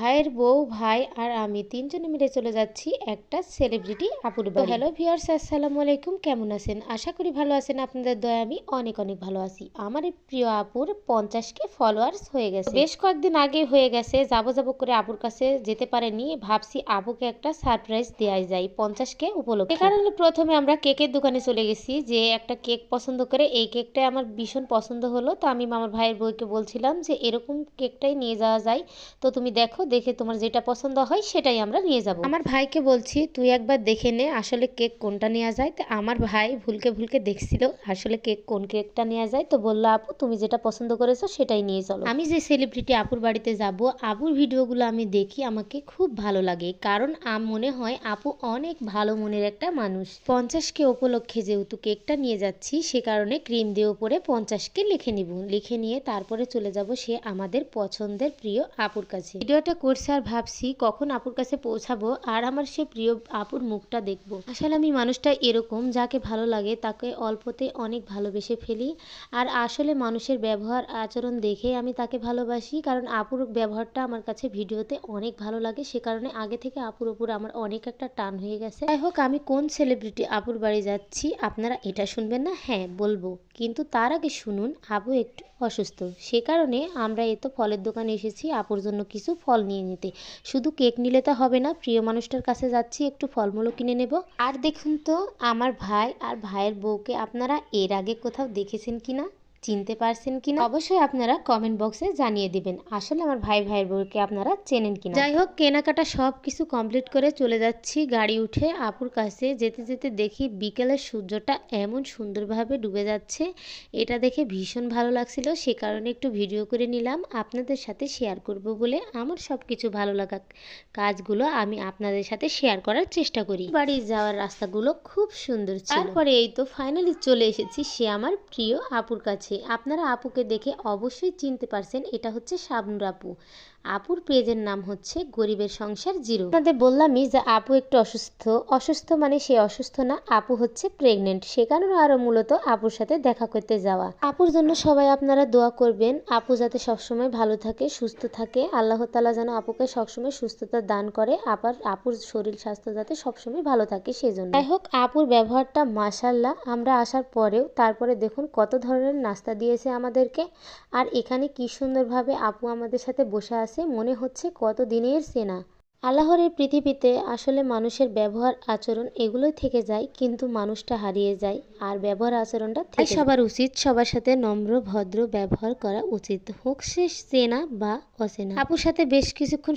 ভাইয়ের বউ, ভাই আর আমি তিনজনে মিলে চলে যাচ্ছি একটা সেলিব্রিটি আপুর বাড়ি। হ্যালো ভিউয়ার্স, আসসালামু আলাইকুম। কেমন আছেন? আশা করি ভালো আছেন। আপনাদের দয়া আমি অনেক অনেক ভালো আছি। আমার এই প্রিয় আপুর 50K ফলোয়ার্স হয়ে গেছে। বেশ কয়েকদিন আগে হয়ে গেছে, যাবো করে আপুর কাছে যেতে পারেনি। ভাবছি আপুকে একটা সারপ্রাইজ দেওয়া যায় 50K উপলক্ষে। সে কারণে প্রথমে আমরা কেকের দোকানে চলে গেছি, যে একটা কেক পছন্দ করে এই কেকটা আমার ভীষণ পছন্দ হলো। তো আমি আমার ভাইয়ের বউকে বলছিলাম যে এরকম কেকটাই নিয়ে যাওয়া যায়, তো তুমি দেখো, দেখে তোমার যেটা পছন্দ হয় সেটাই আমরা নিয়ে যাব। আমার ভাইকে বলছি তুই একবার দেখে নে আসলে কেক কোনটা নেওয়া যায়। তো আমার ভাই ভুলকে দেখছিল আসলে কেক কোন কেকটা নেওয়া যায়। তো বললো আপু তুমি যেটা পছন্দ করেছো সেটাই নিয়ে চলো। আমি যে সেলিব্রিটি আপুর বাড়িতে যাব, আপুর ভিডিওগুলো আমি দেখি, আমাকে খুব ভালো লাগে, কারণ মনে হয় আপু অনেক ভালো মনের একটা মানুষ। 50K উপলক্ষে যেহেতু কেকটা নিয়ে যাচ্ছি, সে কারণে ক্রিম দিয়ে উপরে 50K লিখে নিব। লিখে নিয়ে তারপরে চলে যাব সে আমাদের পছন্দের প্রিয় আপুর কাছে। ভিডিওটা করছি আর ভাবছি কখন আপুর কাছে পৌঁছাবো আর আমার সে প্রিয় আপুর মুখটা দেখবো। আসলে আমি মানুষটা এরকম, যাকে ভালো লাগে তাকে অল্পতে অনেক ভালোবেসে ফেলি। আর আসলে মানুষের ব্যবহার আচরণ দেখে আমি তাকে ভালোবাসি, কারণ আপুর ব্যবহারটা আমার কাছে ভিডিওতে অনেক ভালো লাগে। সে কারণে আগে থেকে আপুর উপর আমার অনেক একটা টান হয়ে গেছে। যাই হোক, আমি কোন সেলিব্রিটি আপুর বাড়ি যাচ্ছি আপনারা এটা শুনবেন না? হ্যাঁ বলবো, কিন্তু তার আগে শুনুন আপু একটু অসুস্থ। সে কারণে আমরা এই তো ফলের দোকানে এসেছি আপুর জন্য কিছু ফল নিয়ে নিতে। শুধু কেক নিলে তো হবে না, প্রিয় মানুষটার কাছে যাচ্ছি, একটু ফলমূলও কিনে নেব। আর দেখুন তো, আমার ভাই আর ভাইয়ের বউকে আপনারা এর আগে কোথাও দেখেছেন কিনা, চিনতে পারছেন কিনা, অবশ্যই আপনারা কমেন্ট বক্সে জানিয়ে দিবেন। আসলে আমার ভাইয়ের বউকে আপনারা চেনেন কিনা। যাই হোক, কেনাকাটা সব কিছু কমপ্লিট করে চলে যাচ্ছি গাড়ি উঠে আপুর কাছে। যেতে যেতে দেখি বিকেলের সূর্যটা এমন সুন্দরভাবে ডুবে যাচ্ছে, এটা দেখে ভীষণ ভালো লাগছিল। সে কারণে একটু ভিডিও করে নিলাম আপনাদের সাথে শেয়ার করব বলে। আমার সব কিছু ভালো লাগা কাজগুলো আমি আপনাদের সাথে শেয়ার করার চেষ্টা করি। বাড়ি যাওয়ার রাস্তাগুলো খুব সুন্দর ছিল। তারপরে এই তো ফাইনালি চলে এসেছি সে আমার প্রিয় আপুর কাছে। আপনারা আপুকে দেখে অবশ্যই চিনতে পারছেন, এটা হচ্ছে শাবনূর আপু। আপুর পেজের নাম হচ্ছে গরিবের সংসার জিরো। আপনাদের বললামই যে আপু একটু অসুস্থ মানে সে অসুস্থ না, আপু হচ্ছে প্রেগনেন্ট। সে কারণে আরো মূলত আপুর সাথে দেখা করতে যাওয়া। আপুর জন্য সবাই আপনারা দোয়া করবেন, আপু যাতে সবসময় ভালো থাকে, সুস্থ থাকে। আল্লাহ তাআলা যেন আপুকে সবসময় সুস্থতা দান করে, আবার আপুর শরীর স্বাস্থ্য যাতে সবসময় ভালো থাকে সেজন্য। যাই হোক, আপুর ব্যবহারটা মাশাআল্লাহ। আমরা আসার পরেও তারপরে দেখুন কত ধরনের নাস্তা দিয়েছে আমাদেরকে। আর এখানে কি সুন্দরভাবে আপু আমাদের সাথে বসে আছে, মনে হচ্ছে কত দিনের চেনা। আল্লাহর এই পৃথিবীতে আসলে মানুষের ব্যবহার আচরণ এগুলোই থেকে যায়, কিন্তু মানুষটা হারিয়ে যায় আর ব্যবহার আচরণটা থেকে। সবার উচিত সবার সাথে নম্র ভদ্র ব্যবহার করা উচিত, হোক সে চেনা বা অচেনা। আপুর সাথে বেশ কিছুক্ষণ